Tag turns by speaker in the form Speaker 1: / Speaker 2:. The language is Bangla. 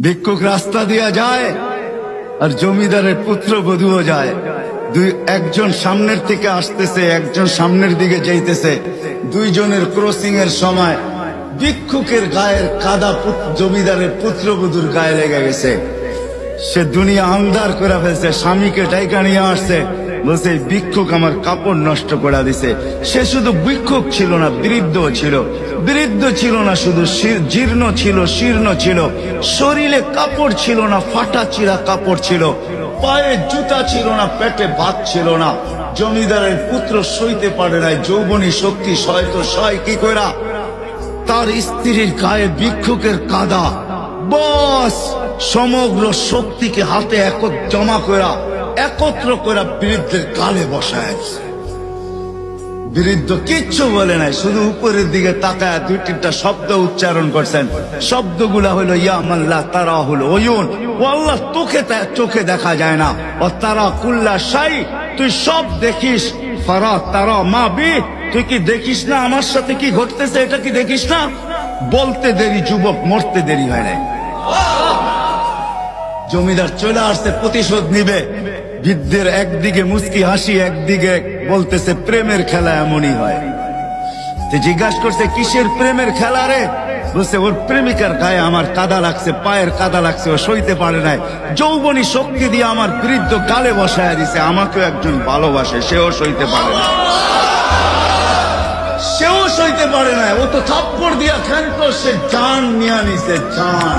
Speaker 1: ভিক্ষুক রাস্তা দিয়া যায় আর জমিদারের পুত্রবধূও যায়। একজন সামনের থেকে আসতেছে, একজন সামনের দিকে যাইতেছে। দুইজনের ক্রসিং এর সময় ভিক্ষুকের গায়ের কাদা জমিদারের পুত্রবধূর গায়ে লেগে গেছে। সে দুনিয়া আন্ধার করে ফেলছে, স্বামীকে ডাইকা নিয়ে আসছে, বলছে ভিক্ষুক আমার কাপড় নষ্ট করে দিছে। সে শুধু ভিক্ষুক ছিল না, বৃদ্ধ ছিল। বৃদ্ধ ছিল না শুধু, জীর্ণ ছিল, শীর্ণ ছিল, শরীরে কাপড় ছিল না, ফাটা চিরা কাপড় ছিল, পায়ে জুতা ছিল না, পেটে ভাত ছিল না। জমিদারের পুত্র সইতে পারে নাই, যৌবনী শক্তি সয় কি কইরা তার স্ত্রীর গায়ে ভিক্ষুকের কাদা, বস সমগ্র শক্তিকে হাতে একত্র করা বৃদ্ধের গালে বসায়। বৃদ্ধ কিচ্ছু বলে নাই, শুধু উপরের দিকে তাকায় দুই তিনটা শব্দ উচ্চারণ করছেন। শব্দগুলা হলো ইয়া মাল্লাহ তারা হলো ওয়ুন, ও আল্লাহ চোখে দেখা যায় না, ও তারা কুল্লা শাই তুই সব দেখিস, ফারা তারা মা বি তুই কি দেখিস না আমার সাথে কি ঘটতেছে, এটা কি দেখিস না? বলতে দেরি যুবক, মরতে দেরি হয় নাই। জমিদার চলে আসছে, প্রতিশোধ নিবে। বৃদ্ধের একদিকে মুস্কি হাসি, একদিকে বলতেছে প্রেমের খেলা এমনই হয়। জিজ্ঞাসা করছে কিসের প্রেমের খেলা রে? বলছে ওর প্রেমিকার গায়ে আমার কাদা লাগছে, পায়ের কাদা লাগছে, ও সইতে পারে নাই। যৌবনী শক্তি দিয়ে আমার বৃদ্ধ গালে বসায় দিছে। আমাকেও একজন ভালোবাসে, সেও সইতে পারে না, সেও সইতে পারে না। ও তো থাপ্পড় দিয়া খেলতো, সে জান নিয়ে নিছে, জান।